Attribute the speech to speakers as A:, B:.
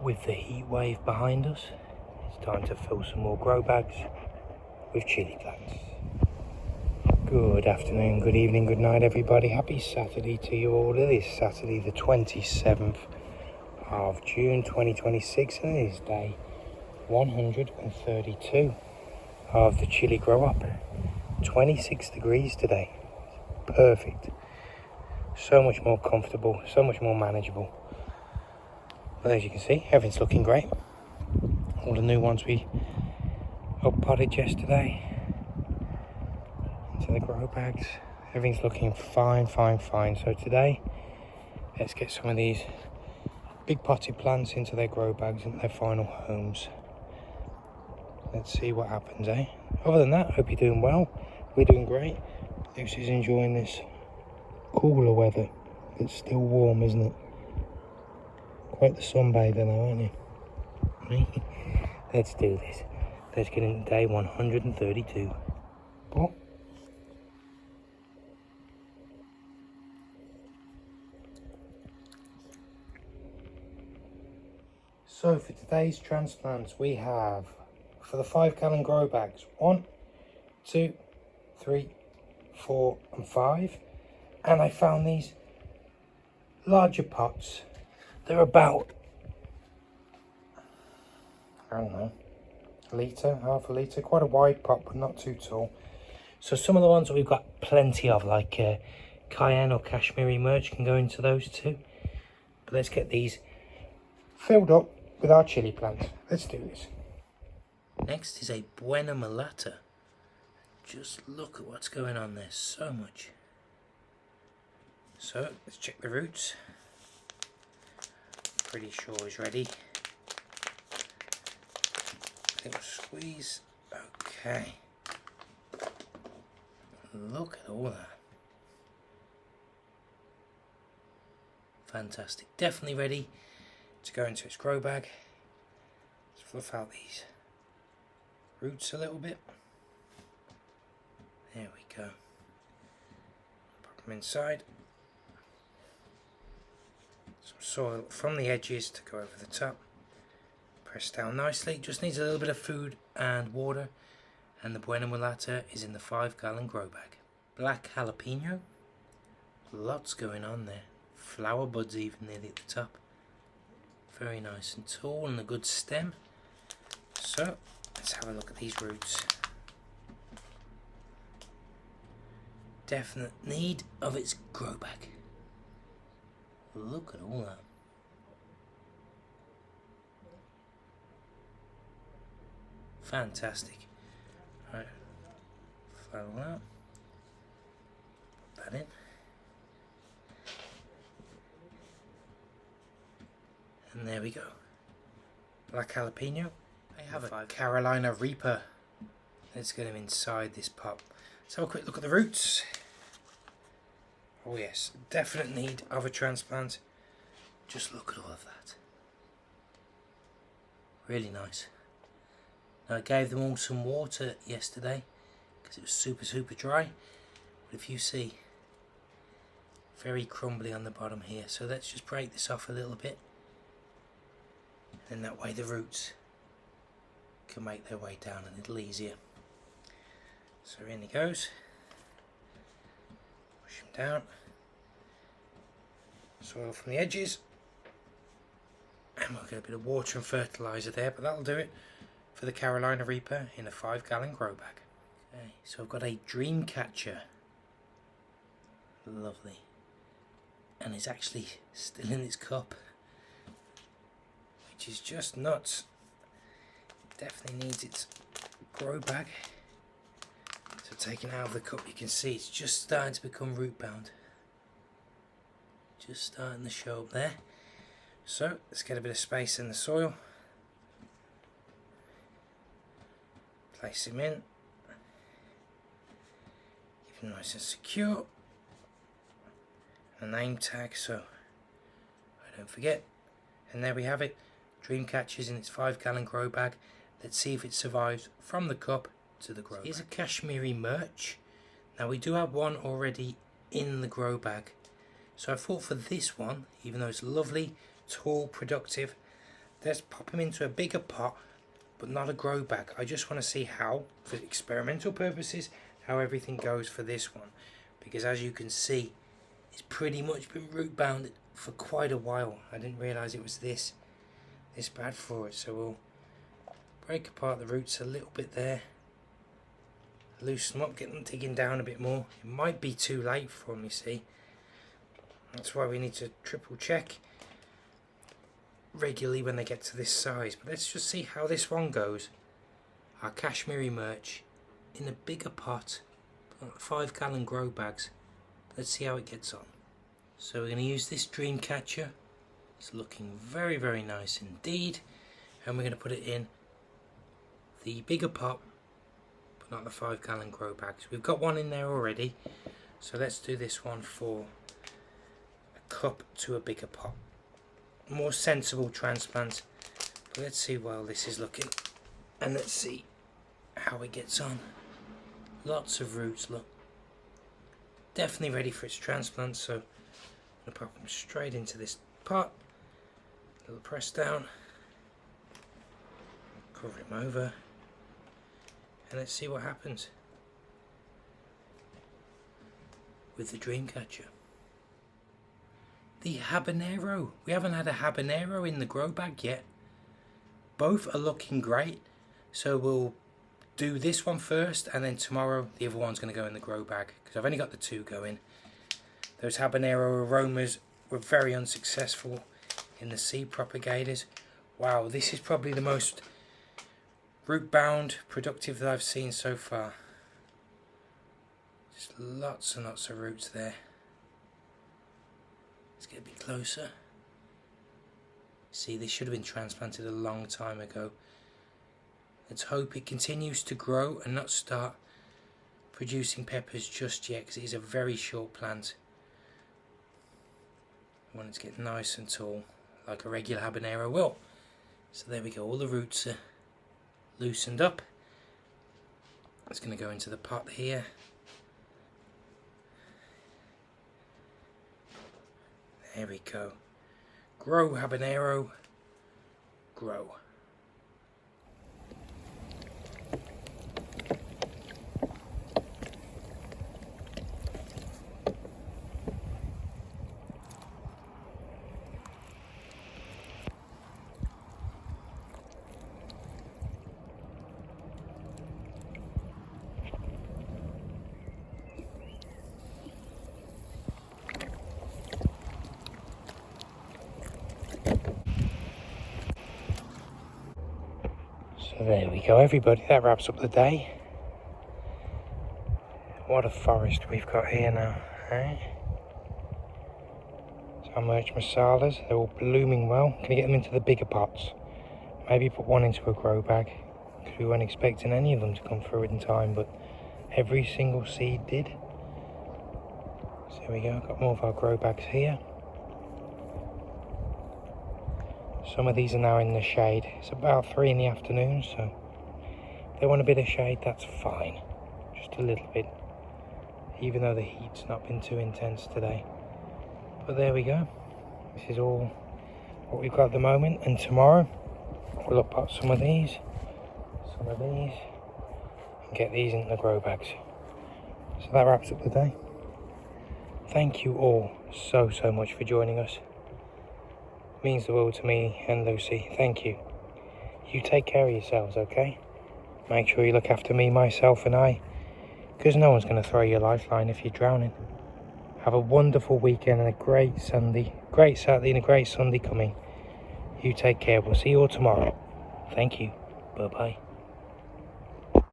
A: With the heat wave behind us, it's time to fill some more grow bags with chili plants. Good afternoon, good evening, good night everybody. Happy Saturday to you all. It is Saturday the 27th of June 2026 and it is day 132 of the chili grow up. 26 degrees today. Perfect. So much more comfortable, so much more manageable. But as you can see, everything's looking great. All the new ones we up potted yesterday into the grow bags. Everything's looking fine. So today, let's get some of these big potted plants into their grow bags and their final homes. Let's see what happens, eh? Other than that, hope you're doing well. We're doing great. Lucy's enjoying this cooler weather. It's still warm, isn't it? Quite the sunbather now, aren't you? Let's do this. Let's get into day 132. Oh. So for today's transplants, we have, for the 5-gallon grow bags, 1, 2, 3, 4 and 5. And I found these larger pots. They're about, I don't know, a litre, half a litre, quite a wide pot, but not too tall. So some of the ones that we've got plenty of, like cayenne or Kashmiri Mirch, can go into those too. But let's get these filled up with our chili plants. Let's do this. Next is a Buena Mulata. Just look at what's going on there, so much. So let's check the roots. Pretty sure is ready. Little squeeze. Okay. Look at all that. Fantastic. Definitely ready to go into its grow bag. Let's fluff out these roots a little bit. There we go. Pop them inside. Some soil from the edges to go over the top. Press down nicely. Just needs a little bit of food and water. And the Buena Mulata is in the 5-gallon grow bag. Black Jalapeno. Lots going on there. Flower buds even nearly at the top. Very nice and tall and a good stem. So let's have a look at these roots. Definite need of its grow bag. Look at all that. Fantastic. Right, flatten that. Put that in. And there we go. Black Jalapeno. I have a Carolina Reaper. Let's get them inside this pot. Let's have a quick look at the roots. Oh yes, definite need of a transplant. Just look at all of that. Really nice. Now I gave them all some water yesterday because it was super dry. But if you see, very crumbly on the bottom here. So let's just break this off a little bit. And that way the roots can make their way down a little easier. So in he goes. Push him down. Soil from the edges. And we'll get a bit of water and fertiliser there, but that'll do it for the Carolina Reaper in a 5-gallon grow bag. Okay, so I've got a Dreamcatcher. Lovely. And it's actually still in its cup, which is just nuts. Definitely needs its grow bag. So taking it out of the cup, you can see it's just starting to become root bound. Just starting to show up there. So let's get a bit of space in the soil. Place him in. Keep him nice and secure. A name tag so I don't forget. And there we have it. Dreamcatcher's in its 5-gallon grow bag. Let's see if it survives from the cup to the grow bag. Here's a Kashmiri Mirch. Now we do have one already in the grow bag. So I thought for this one, even though it's lovely, tall, productive, let's pop them into a bigger pot, but not a grow bag. I just want to see how, for experimental purposes, how everything goes for this one. Because as you can see, it's pretty much been root bound for quite a while. I didn't realise it was this bad for it. So we'll break apart the roots a little bit there. Loosen them up, get them digging down a bit more. It might be too late for them, you see. That's why we need to triple check regularly when they get to this size. But let's just see how this one goes. Our Kashmiri Mirch in a bigger pot, 5-gallon grow bags. Let's see how it gets on. So we're going to use this Dreamcatcher. It's looking very, very nice indeed. And we're going to put it in the bigger pot, but not the 5-gallon grow bags. We've got one in there already. So let's do this one for a cup to a bigger pot. More sensible transplant. But let's see while this is looking. And let's see how it gets on. Lots of roots, look. Definitely ready for its transplant, so I'm going to pop them straight into this pot. A little press down. Cover him over. And let's see what happens with the Dreamcatcher. The Habanero. We haven't had a Habanero in the grow bag yet. Both are looking great, so we'll do this one first, and then tomorrow the other one's going to go in the grow bag, because I've only got the 2 going. Those Habanero aromas were very unsuccessful in the seed propagators. Wow, this is probably the most root bound productive that I've seen so far. Just lots and lots of roots there. Let's get a bit closer. See, this should have been transplanted a long time ago. Let's hope it continues to grow and not start producing peppers just yet, because it is a very short plant. I want it to get nice and tall, like a regular Habanero will. So there we go, all the roots are loosened up. It's going to go into the pot here. There we go. Grow, Habanero, grow. So there we go, everybody, that wraps up the day. What a forest we've got here now, eh? So our Mirch masalas, they're all blooming well. Can you get them into the bigger pots? Maybe put one into a grow bag, because we weren't expecting any of them to come through in time, but every single seed did. So there we go, got more of our grow bags here. Some of these are now in the shade. It's about 3 in the afternoon, so if they want a bit of shade, that's fine. Just a little bit, even though the heat's not been too intense today. But there we go. This is all what we've got at the moment, and tomorrow we'll up some of these, and get these in the grow bags. So that wraps up the day. Thank you all so much for joining us. Means the world to me and Lucy. Thank you. You take care of yourselves, okay? Make sure you look after me, myself and I, because no one's going to throw you a lifeline if you're drowning. Have a wonderful weekend and a great Saturday and a great Sunday coming. You take care. We'll see you all tomorrow. Thank you. Bye-bye.